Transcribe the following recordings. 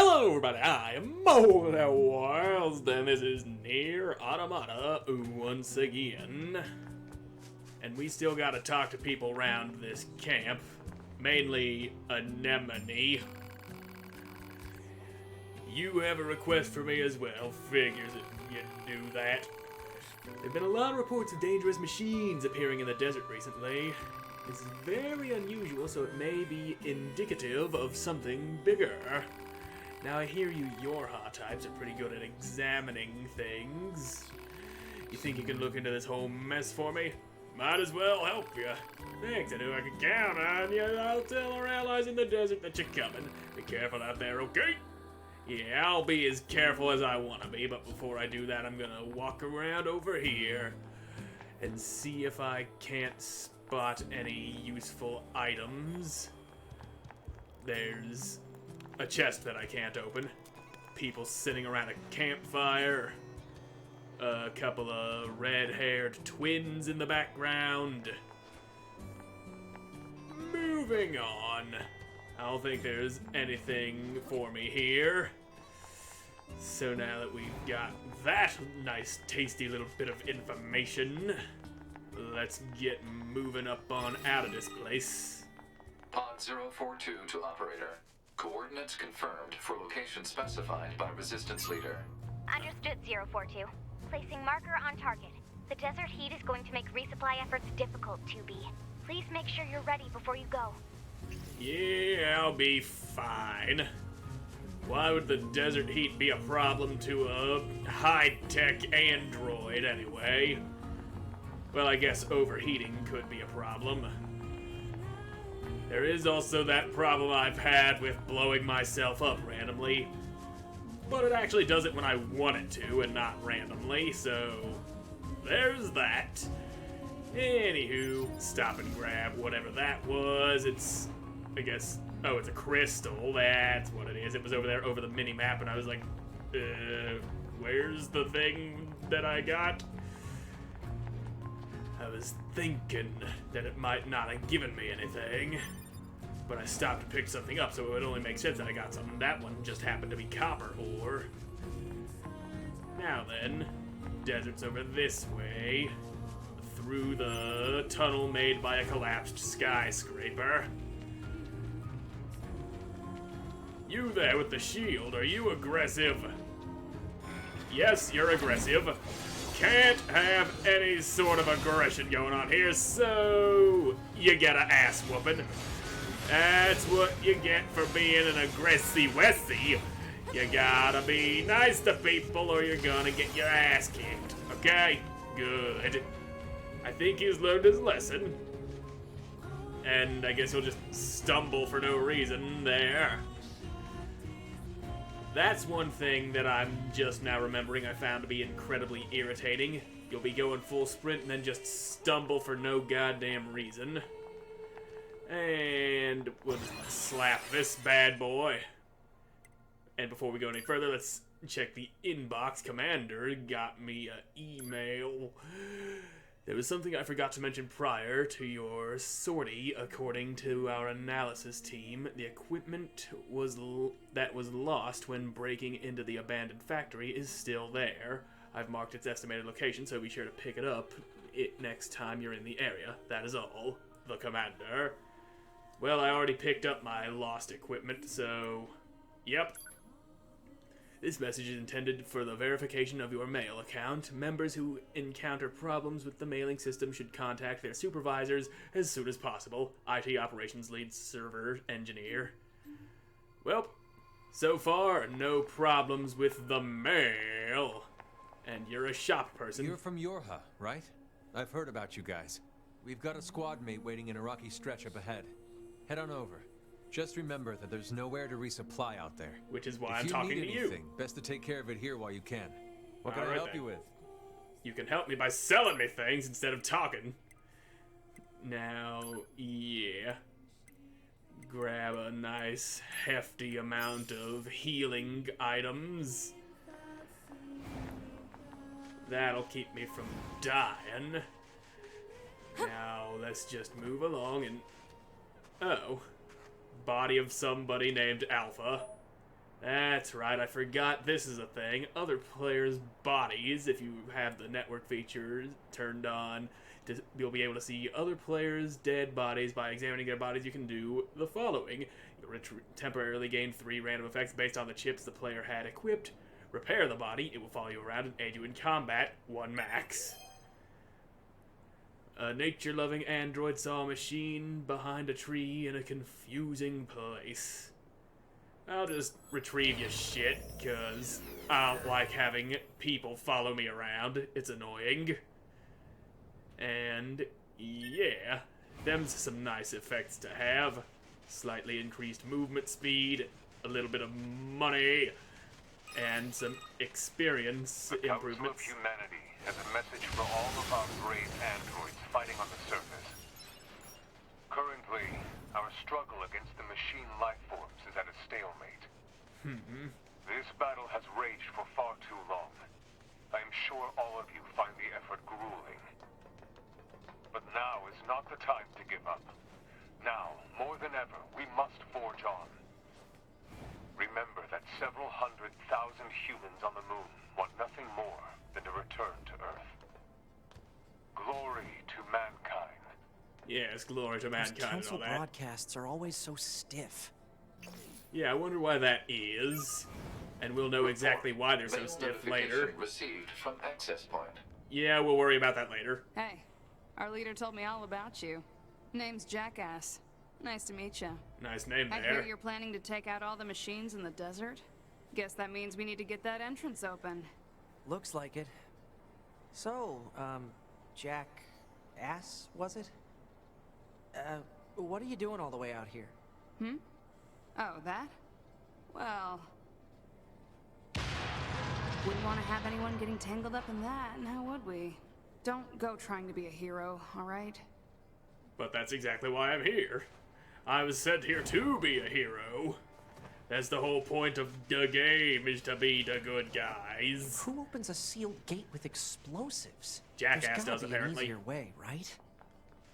Hello everybody, I am Moldy, and this is Nier Automata once again. And we still gotta talk to people around this camp, mainly Anemone. You have a request for me as well, figures that you'd do that. There've been a lot of reports of dangerous machines appearing in the desert recently. This is very unusual, so it may be indicative of something bigger. Now I hear you Yorha types are pretty good at examining things. You think you can look into this whole mess for me? Might as well help you. Thanks, I knew I could count on you. I'll tell our allies in the desert that you're coming. Be careful out there, okay? Yeah, I'll be as careful as I want to be, but before I do that, I'm gonna walk around over here and see if I can't spot any useful items. There's a chest that I can't open. People sitting around a campfire. A couple of red-haired twins in the background. Moving on. I don't think there's anything for me here. So now that we've got that nice, tasty little bit of information, let's get moving up on out of this place. Pod 042 to operator. Coordinates confirmed for location specified by Resistance Leader. Understood, 042. Placing marker on target. The desert heat is going to make resupply efforts difficult, 2B. Please make sure you're ready before you go. Yeah, I'll be fine. Why would the desert heat be a problem to a high-tech android anyway? Well, I guess overheating could be a problem. There is also that problem I've had with blowing myself up randomly. But it actually does it when I want it to and not randomly, so there's that. Anywho, stop and grab whatever that was. It's, I guess, oh, it's a crystal. That's what it is. It was over there over the mini-map, and I was like, where's the thing that I got? I was thinking that it might not have given me anything, but I stopped to pick something up, so it would only make sense that I got something. That one just happened to be copper ore. Now then, desert's over this way, through the tunnel made by a collapsed skyscraper. You there with the shield, are you aggressive? Yes, you're aggressive. Can't have any sort of aggression going on here, so you get an ass whooping. That's what you get for being an aggressy-wessy. You gotta be nice to people or you're gonna get your ass kicked. Okay? Good. I think he's learned his lesson. And I guess he'll just stumble for no reason there. That's one thing that I'm just now remembering I found to be incredibly irritating. You'll be going full sprint and then just stumble for no goddamn reason. And we'll just slap this bad boy. And before we go any further, let's check the inbox. Commander got me an email. There was something I forgot to mention prior to your sortie. According to our analysis team, the equipment that was lost when breaking into the abandoned factory is still there. I've marked its estimated location, so be sure to pick it up next time you're in the area. That is all. The Commander. Well, I already picked up my lost equipment, so yep. This message is intended for the verification of your mail account. Members who encounter problems with the mailing system should contact their supervisors as soon as possible. IT Operations Lead Server Engineer. Well, so far, no problems with the mail. And you're a shop person. You're from Yorha, right? I've heard about you guys. We've got a squad mate waiting in a rocky stretch up ahead. Head on over. Just remember that there's nowhere to resupply out there. Which is why I'm talking to you. Anything, best to take care of it here while you can. What can I help you with? You can help me by selling me things instead of talking. Now, yeah. Grab a nice hefty amount of healing items. That'll keep me from dying. Now, let's just move along and... Oh. Body of somebody named Alpha. That's that's right, I forgot this is a thing. Other players' bodies, if you have the network features turned on, you'll be able to see other players' dead bodies. By examining their bodies, you can do the following. You'll temporarily gain 3 random effects based on the chips the player had equipped. Repair the body, it will follow you around and aid you in combat, 1 max. A nature-loving android saw a machine behind a tree in a confusing place. I'll just retrieve your shit, cause I don't like having people follow me around. It's annoying. And yeah, them's some nice effects to have. Slightly increased movement speed, a little bit of money, and some experience the improvements. Council of Humanity has a message for all of our brave androids fighting on the surface. Currently, our struggle against the machine life forms is at a stalemate. This battle has raged for far too long. I am sure all of you find the effort grueling. But now is not the time to give up. Now, more than ever, we must forge on. Remember that several 100,000 humans on the moon want nothing more than to return to Earth. Glory to mankind. Yes, glory to mankind and Council all that. broadcasts are always so stiff. Yeah, I wonder why that is. And we'll know exactly why they're so Mail stiff notification later. received from access point. Yeah, we'll worry about that later. Hey, our leader told me all about you. Name's Jackass. Nice to meet you. Nice name I hear there. you're planning to take out all the machines in the desert. Guess that means we need to get that entrance open. Looks like it. So, Jackass, was it? What are you doing all the way out here? Oh, that? Well... wouldn't want to have anyone getting tangled up in that, now would we? Don't go trying to be a hero, alright? But that's exactly why I'm here. I was sent here to be a hero. That's the whole point of the game, is to be the good guys. Who opens a sealed gate with explosives? Jackass There's gotta does, be apparently. An easier way, right?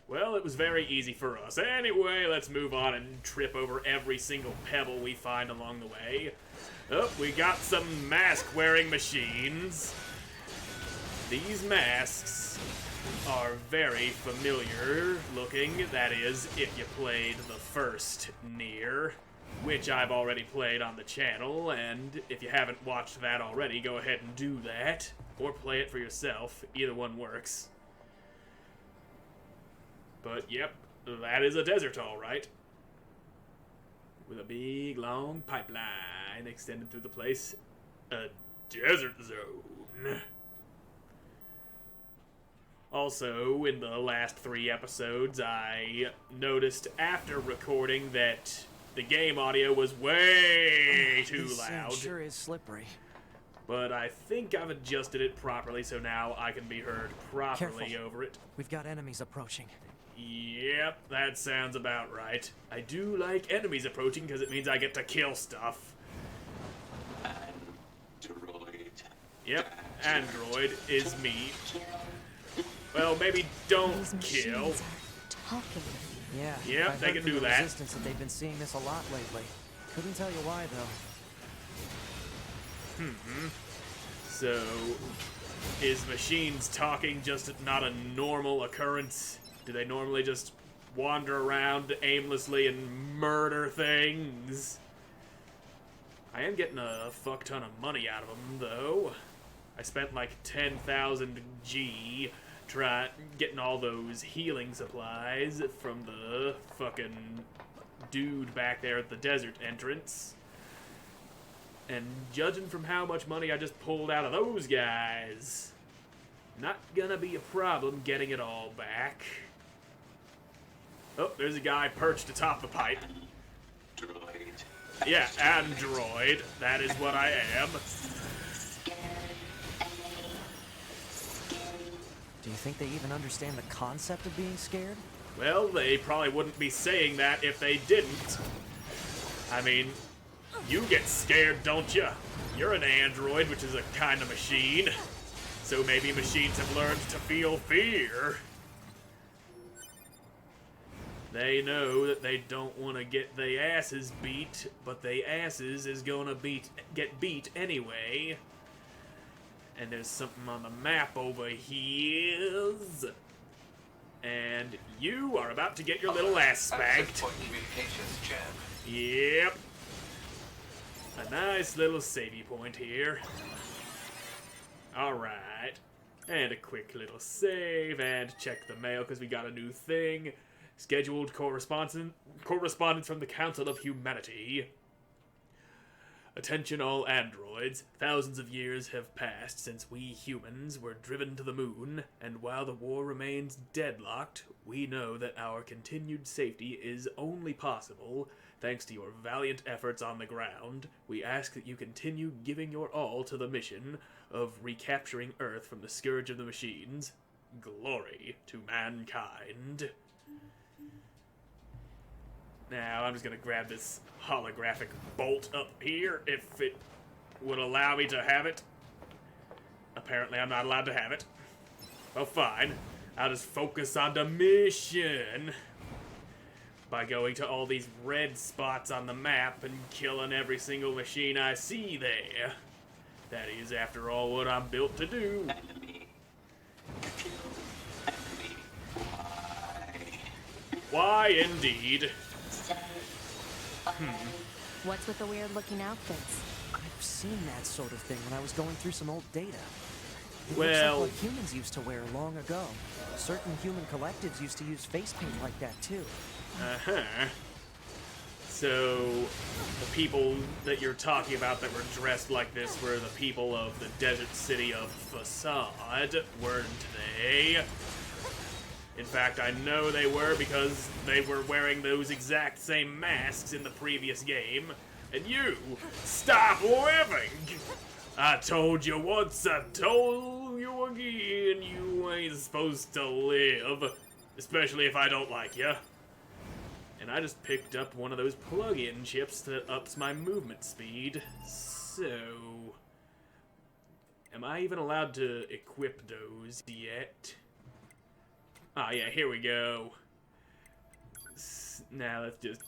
Well, it was very easy for us. Anyway, let's move on and trip over every single pebble we find along the way. Oh, we got some mask-wearing machines. These masks are very familiar looking. That is, if you played the first Nier, which I've already played on the channel, and if you haven't watched that already, go ahead and do that, or play it for yourself. Either one works. But yep, that is a desert, all right. With a big, long pipeline extended through the place. A desert zone. Also, in the last 3 episodes, I noticed after recording that the game audio was way too This loud. sure is slippery. But I think I've adjusted it properly, so now I can be heard properly Careful. over it. We've got enemies approaching. Yep, that sounds about right. I do like enemies approaching because it means I get to kill stuff. Android. Yep, android is me. Well, maybe don't These kill. machines are talking. Yeah. Yep, I they heard can from do the that. Resistance that they've been seeing this a lot lately. Couldn't tell you why though. So, is machines talking just not a normal occurrence? Do they normally just wander around aimlessly and murder things? I am getting a fuck ton of money out of them, though. I spent like 10,000 G getting all those healing supplies from the fucking dude back there at the desert entrance. And judging from how much money I just pulled out of those guys, not gonna be a problem getting it all back. Oh, there's a guy perched atop the pipe. Droid. Yeah, android. That is what I am. Do you think they even understand the concept of being scared? Well, they probably wouldn't be saying that if they didn't. I mean, you get scared, don't you? You're an android, which is a kind of machine. So maybe machines have learned to feel fear. They know that they don't want to get their asses beat, but they asses is gonna get beat anyway. And there's something on the map over here. And you are about to get your little ass spanked. Point communications jammed. Yep. A nice little savey point here. Alright. And a quick little save, and check the mail because we got a new thing. Scheduled correspondence from the Council of Humanity. Attention all androids. Thousands of years have passed since we humans were driven to the moon, and while the war remains deadlocked, we know that our continued safety is only possible thanks to your valiant efforts on the ground. We ask that you continue giving your all to the mission of recapturing Earth from the scourge of the machines. Glory to mankind. Now, I'm just gonna grab this holographic bolt up here, if it would allow me to have it. Apparently, I'm not allowed to have it. Well, fine. I'll just focus on the mission by going to all these red spots on the map and killing every single machine I see there. That is, after all, what I'm built to do. Enemy. Kill enemy. Why, indeed. What's with the weird-looking outfits? I've seen that sort of thing when I was going through some old data. It Well- looks like what humans used to wear long ago. Certain human collectives used to use face paint like that too. Uh-huh. So, the people that you're talking about that were dressed like this were the people of the desert city of Facade, weren't they? In fact, I know they were because they were wearing those exact same masks in the previous game. And you, stop living! I told you once, I told you again, you ain't supposed to live. Especially if I don't like you. And I just picked up one of those plug-in chips that ups my movement speed. So... am I even allowed to equip those yet? Ah, yeah, here we go. Now let's just...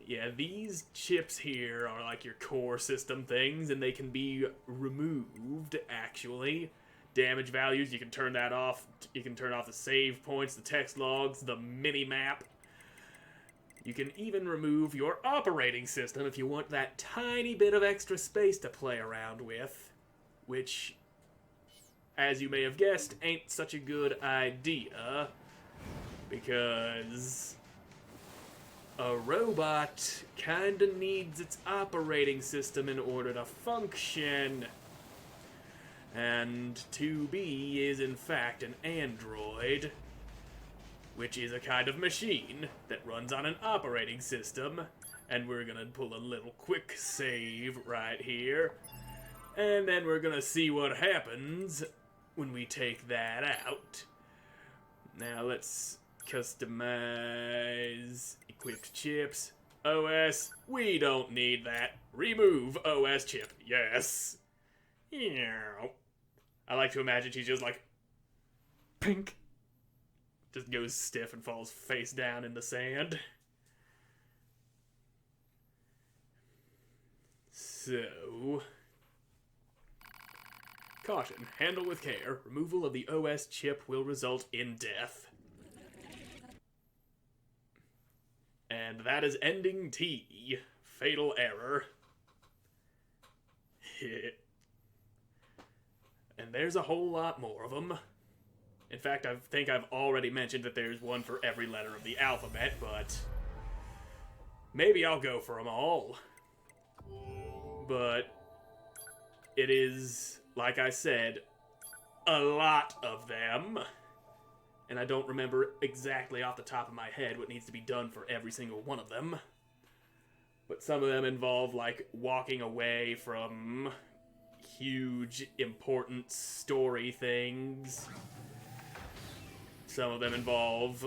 yeah, these chips here are like your core system things, and they can be removed, actually. Damage values, you can turn that off. You can turn off the save points, the text logs, the mini-map. You can even remove your operating system if you want that tiny bit of extra space to play around with, which, as you may have guessed, ain't such a good idea, because a robot kinda needs its operating system in order to function. And 2B is in fact an android, which is a kind of machine that runs on an operating system. And we're gonna pull a little quick save right here. And then we're gonna see what happens when we take that out. Now let's customize equipped chips. OS, we don't need that. Remove OS chip, yes. Yeah. I like to imagine she's just like, pink. Just goes stiff and falls face down in the sand. So... caution, handle with care. Removal of the OS chip will result in death. And that is ending T. Fatal error. And there's a whole lot more of them. In fact, I think I've already mentioned that there's one for every letter of the alphabet, but maybe I'll go for them all. But it is, like I said, a lot of them. And I don't remember exactly off the top of my head what needs to be done for every single one of them. But some of them involve, like, walking away from huge, important story things. Some of them involve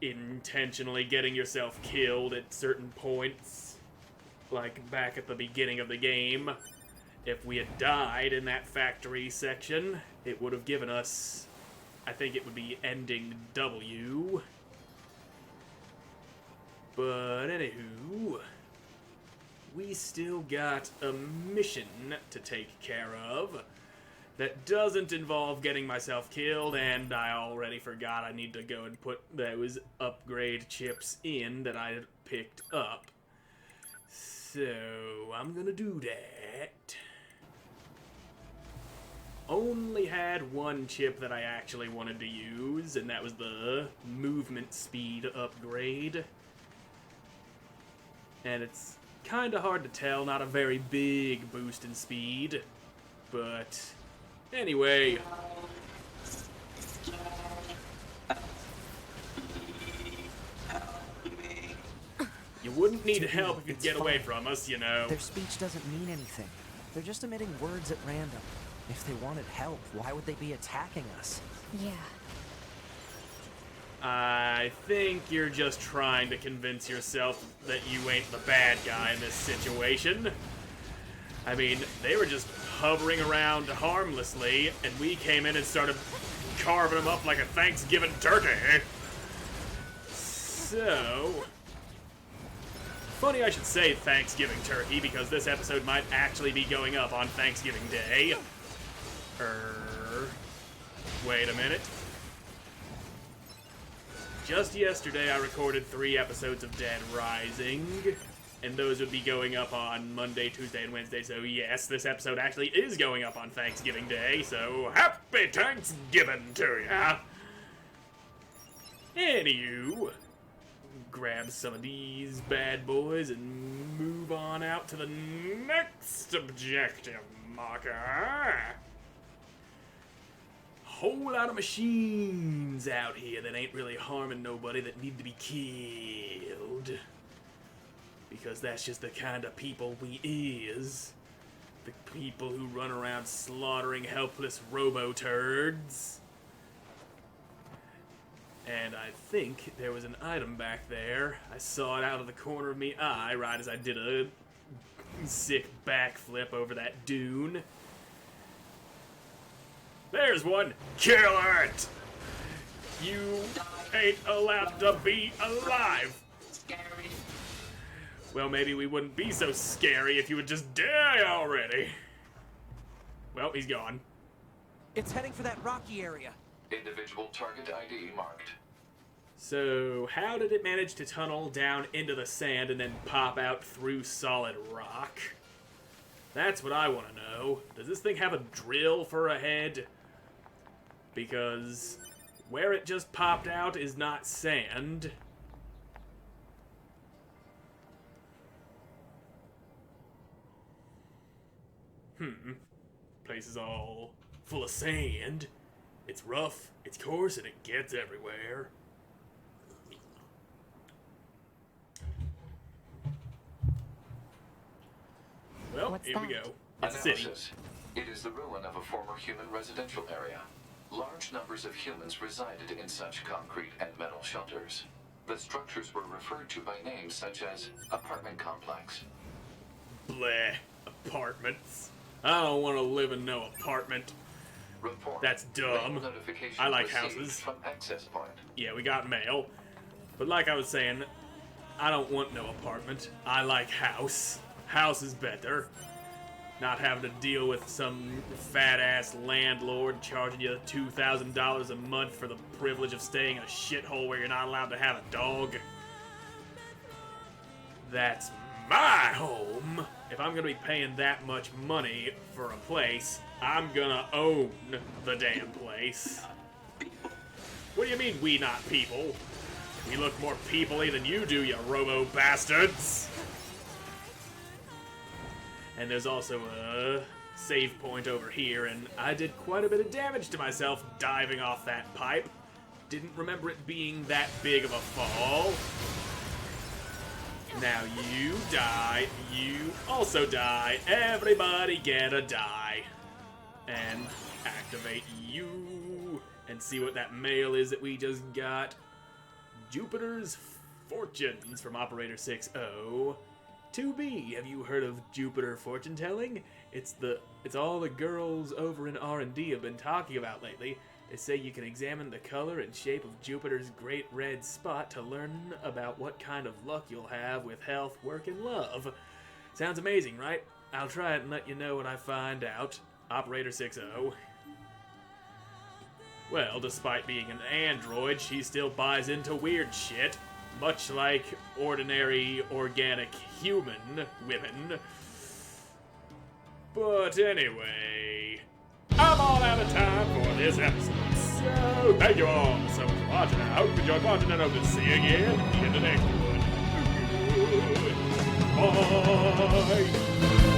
intentionally getting yourself killed at certain points. Like back at the beginning of the game. If we had died in that factory section, it would have given us I think it would be ending W. But anywho, we still got a mission to take care of that doesn't involve getting myself killed, and I already forgot I need to go and put those upgrade chips in that I picked up. So, I'm gonna do that. Only had one chip that I actually wanted to use, and that was the movement speed upgrade. And it's kinda hard to tell, not a very big boost in speed, but anyway. You wouldn't need help if you'd get away from us, you know. Their speech doesn't mean anything. They're just emitting words at random. If they wanted help, why would they be attacking us? Yeah. I think you're just trying to convince yourself that you ain't the bad guy in this situation. I mean, they were just hovering around harmlessly, and we came in and started carving them up like a Thanksgiving turkey. So, funny I should say Thanksgiving turkey, because this episode might actually be going up on Thanksgiving Day. Wait a minute. Just yesterday I recorded 3 episodes of Dead Rising, and those would be going up on Monday, Tuesday, and Wednesday, so yes, this episode actually is going up on Thanksgiving Day, so happy Thanksgiving to ya! Anywho, grab some of these bad boys and move on out to the next objective marker. Whole lot of machines out here that ain't really harming nobody that need to be killed. Because that's just the kind of people we is. The people who run around slaughtering helpless robo-turds. And I think there was an item back there. I saw it out of the corner of me eye right as I did a sick backflip over that dune. There's one! Kill it! You ain't allowed to be alive! Scary. Well, maybe we wouldn't be so scary if you would just die already. Well, he's gone. It's heading for that rocky area. Individual target ID marked. So, how did it manage to tunnel down into the sand and then pop out through solid rock? That's what I want to know. Does this thing have a drill for a head? Because where it just popped out is not sand. Place is all full of sand. It's rough, it's coarse, and it gets everywhere. Well, What's here we that? go. It's a city. Analysis. It is the ruin of a former human residential area. Large numbers of humans resided in such concrete and metal shelters. The structures were referred to by names such as apartment complex. Bleh. Apartments. I don't want to live in no apartment. Report. That's dumb. Mail notification I like received houses. From access point. Yeah, we got mail. But like I was saying, I don't want no apartment. I like house. House is better. Not having to deal with some fat-ass landlord charging you $2,000 a month for the privilege of staying in a shithole where you're not allowed to have a dog. That's my home. If I'm gonna be paying that much money for a place, I'm gonna own the damn place. What do you mean, we not people? We look more people-y than you do, you robo-bastards! And there's also a save point over here, and I did quite a bit of damage to myself diving off that pipe. Didn't remember it being that big of a fall. Now you die, you also die, everybody get a die. And activate you, and see what that mail is that we just got. Jupiter's Fortunes from Operator 6-0. 2B, have you heard of Jupiter fortune telling? It's all the girls over in R&D have been talking about lately. They say you can examine the color and shape of Jupiter's great red spot to learn about what kind of luck you'll have with health, work, and love. Sounds amazing, right? I'll try it and let you know what I find out. Operator 6-0. Well, despite being an android, she still buys into weird shit, much like ordinary, organic human women. But anyway, I'm all out of time for this episode, so thank you all so much for watching. I hope you enjoyed watching, and I hope to see you again in the next one. Bye!